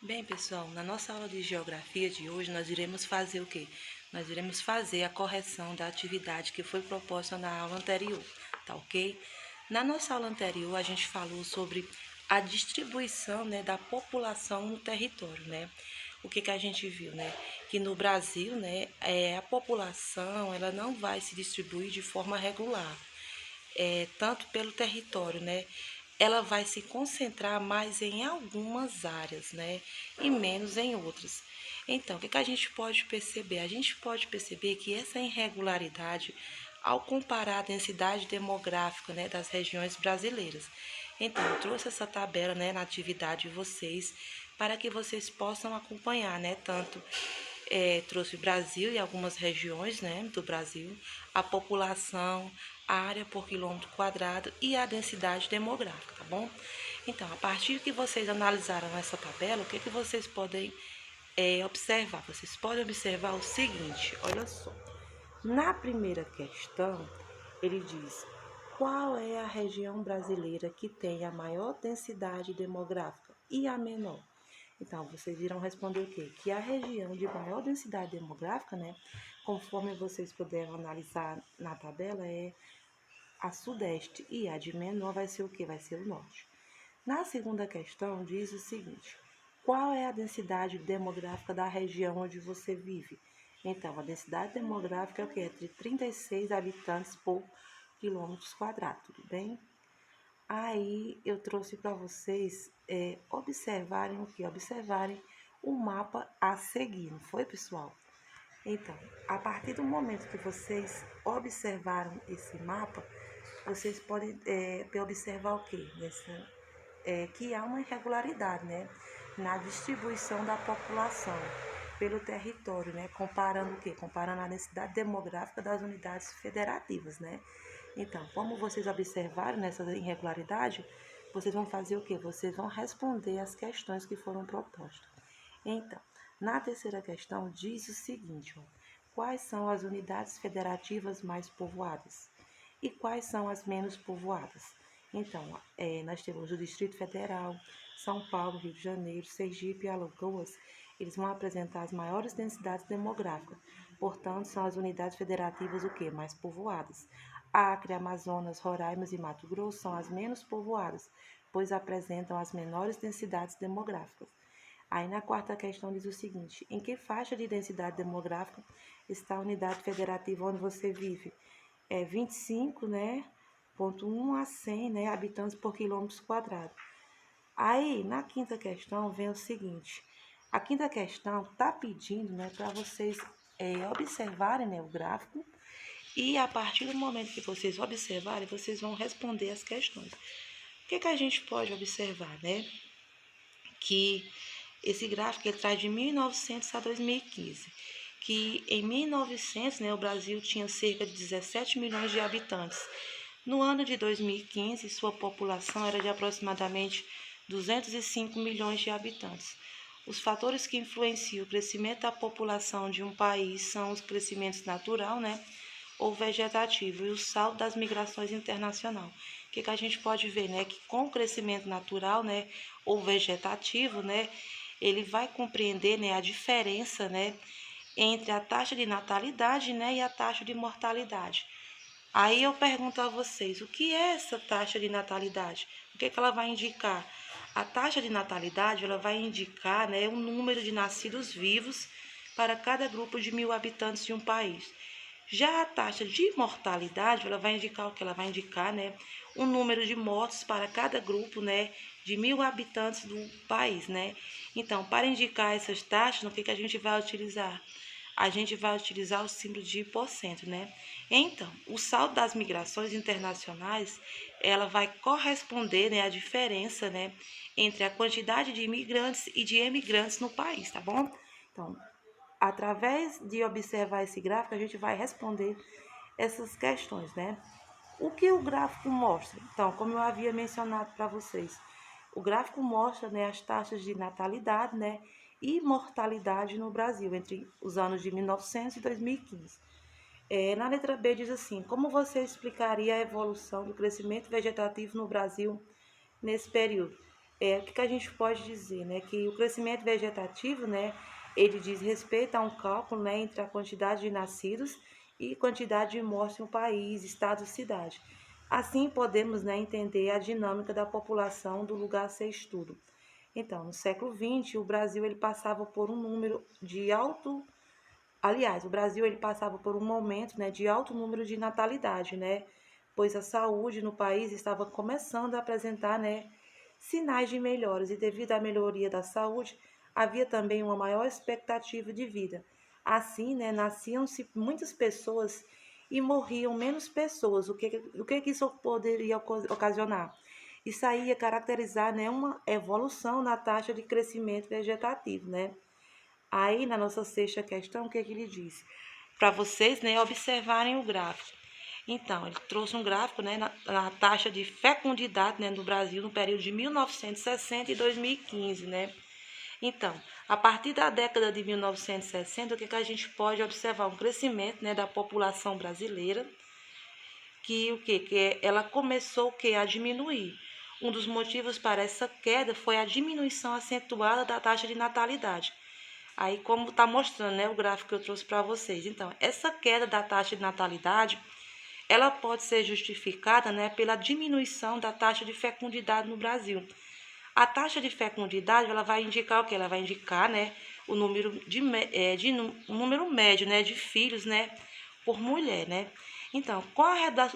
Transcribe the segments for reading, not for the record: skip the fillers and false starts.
Bem, pessoal, na nossa aula de geografia de hoje, nós iremos fazer o quê? Nós iremos fazer a correção da atividade que foi proposta na aula anterior, tá ok? Na nossa aula anterior, a gente falou sobre a distribuição, né, da população no território, né? O que a gente viu, né? Que no Brasil, né, a população, ela não vai se distribuir de forma regular, tanto pelo território, né? Ela vai se concentrar mais em algumas áreas, né? E menos em outras. Então, o que a gente pode perceber? A gente pode perceber que essa irregularidade, ao comparar a densidade demográfica, né, das regiões brasileiras. Então, eu trouxe essa tabela, né, na atividade de vocês, para que vocês possam acompanhar, né, tanto trouxe o Brasil e algumas regiões, né, do Brasil, a população, a área por quilômetro quadrado e a densidade demográfica, tá bom? Então, a partir que vocês analisaram essa tabela, o que vocês podem observar? Vocês podem observar o seguinte, olha só. Na primeira questão, ele diz: qual é a região brasileira que tem a maior densidade demográfica e a menor? Então, vocês irão responder o quê? Que a região de maior densidade demográfica, né, conforme vocês puderam analisar na tabela, é a sudeste e a de menor vai ser o quê? Vai ser o norte. Na segunda questão, diz o seguinte: qual é a densidade demográfica da região onde você vive? Então, a densidade demográfica é o quê? Entre 36 habitantes por quilômetros quadrados, tudo bem? Aí eu trouxe para vocês observarem o que? Observarem o mapa a seguir, não foi, pessoal? Então, a partir do momento que vocês observaram esse mapa, vocês podem observar o quê? Que há uma irregularidade, né? Na distribuição da população pelo território, né? Comparando o quê? Comparando a densidade demográfica das unidades federativas, né? Então, como vocês observaram nessa irregularidade, vocês vão fazer o quê? Vocês vão responder as questões que foram propostas. Então, na terceira questão diz o seguinte, ó, quais são as unidades federativas mais povoadas e quais são as menos povoadas? Então, nós temos o Distrito Federal, São Paulo, Rio de Janeiro, Sergipe e Alagoas. Eles vão apresentar as maiores densidades demográficas. Portanto, são as unidades federativas o quê? Mais povoadas. Acre, Amazonas, Roraima e Mato Grosso são as menos povoadas, pois apresentam as menores densidades demográficas. Aí na quarta questão diz o seguinte: em que faixa de densidade demográfica está a unidade federativa onde você vive? 25, né? Ponto 1 a 100, né, habitantes por quilômetros quadrados. Aí, na quinta questão, vem o seguinte. A quinta questão está pedindo, né, para vocês observarem, né, o gráfico e a partir do momento que vocês observarem, vocês vão responder as questões. O que a gente pode observar, né? Que esse gráfico ele traz de 1900 a 2015, que em 1900, né, o Brasil tinha cerca de 17 milhões de habitantes. No ano de 2015, sua população era de aproximadamente 205 milhões de habitantes. Os fatores que influenciam o crescimento da população de um país são os crescimentos natural, né, ou vegetativo e o saldo das migrações internacionais. O que a gente pode ver, né, que com o crescimento natural, né, ou vegetativo, né, ele vai compreender, né, a diferença, né, entre a taxa de natalidade, né, e a taxa de mortalidade. Aí eu pergunto a vocês, o que é essa taxa de natalidade? O que ela vai indicar? A taxa de natalidade, ela vai indicar, né, o número de nascidos vivos para cada grupo de 1.000 habitantes de um país. Já a taxa de mortalidade, ela vai indicar o que? Ela vai indicar, né, o número de mortos para cada grupo, né, de 1.000 habitantes do país, né. Então, para indicar essas taxas, o que a gente vai utilizar? A gente vai utilizar o símbolo de porcento, né? Então, o saldo das migrações internacionais, ela vai corresponder, né, à diferença, né, entre a quantidade de imigrantes e de emigrantes no país, tá bom? Então, através de observar esse gráfico, a gente vai responder essas questões, né? O que o gráfico mostra? Então, como eu havia mencionado para vocês, o gráfico mostra, né, as taxas de natalidade, né, e mortalidade no Brasil entre os anos de 1900 e 2015. Na letra B diz assim: como você explicaria a evolução do crescimento vegetativo no Brasil nesse período? o que a gente pode dizer, né? Que o crescimento vegetativo, né? Ele diz respeito a um cálculo, né? Entre a quantidade de nascidos e quantidade de mortes no país, estado e cidade. Assim, podemos, né, entender a dinâmica da população do lugar a ser estudo. Então, no século XX, o Brasil ele passava por um número de alto. Aliás, o Brasil ele passava por um momento, né, de alto número de natalidade, né? Pois a saúde no país estava começando a apresentar, né, sinais de melhoras e devido à melhoria da saúde, havia também uma maior expectativa de vida. Assim, né, nasciam-se muitas pessoas e morriam menos pessoas. O que isso poderia ocasionar? Isso aí ia caracterizar, né, uma evolução na taxa de crescimento vegetativo, né? Aí, na nossa sexta questão, o que ele disse? Para vocês, né, observarem o gráfico. Então, ele trouxe um gráfico, né, na taxa de fecundidade, né, no Brasil no período de 1960 e 2015, né? Então, a partir da década de 1960, o que a gente pode observar? Um crescimento, né, da população brasileira, que ela começou a diminuir. Um dos motivos para essa queda foi a diminuição acentuada da taxa de natalidade. Aí, como está mostrando, né, o gráfico que eu trouxe para vocês. Então, essa queda da taxa de natalidade, ela pode ser justificada, né, pela diminuição da taxa de fecundidade no Brasil. A taxa de fecundidade, ela vai indicar o quê? Ela vai indicar, né, o número um número médio, né, de filhos, né, por mulher, né? Então, com a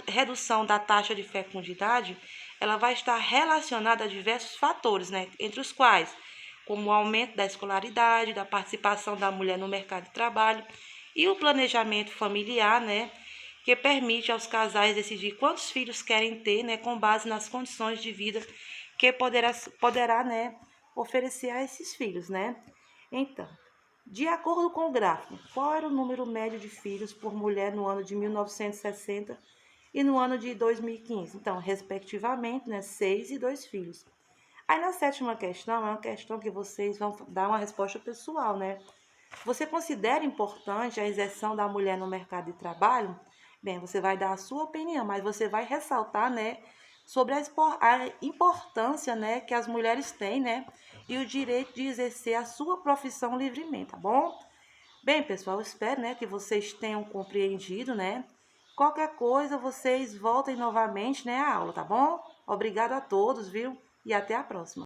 redução da taxa de fecundidade, ela vai estar relacionada a diversos fatores, né, entre os quais como o aumento da escolaridade, da participação da mulher no mercado de trabalho e o planejamento familiar, né, que permite aos casais decidir quantos filhos querem ter, né, com base nas condições de vida que poderá, né, oferecer a esses filhos, né? Então, de acordo com o gráfico, qual era o número médio de filhos por mulher no ano de 1960 e no ano de 2015? Então, respectivamente, né, 6 e 2 filhos. Aí na sétima questão, é uma questão que vocês vão dar uma resposta pessoal, né? Você considera importante a inserção da mulher no mercado de trabalho? Bem, você vai dar a sua opinião, mas você vai ressaltar, né, sobre a importância, né, que as mulheres têm, né, e o direito de exercer a sua profissão livremente, tá bom? Bem, pessoal, eu espero, né, que vocês tenham compreendido, né? Qualquer coisa, vocês voltem novamente, né, à aula, tá bom? Obrigada a todos, viu? E até a próxima.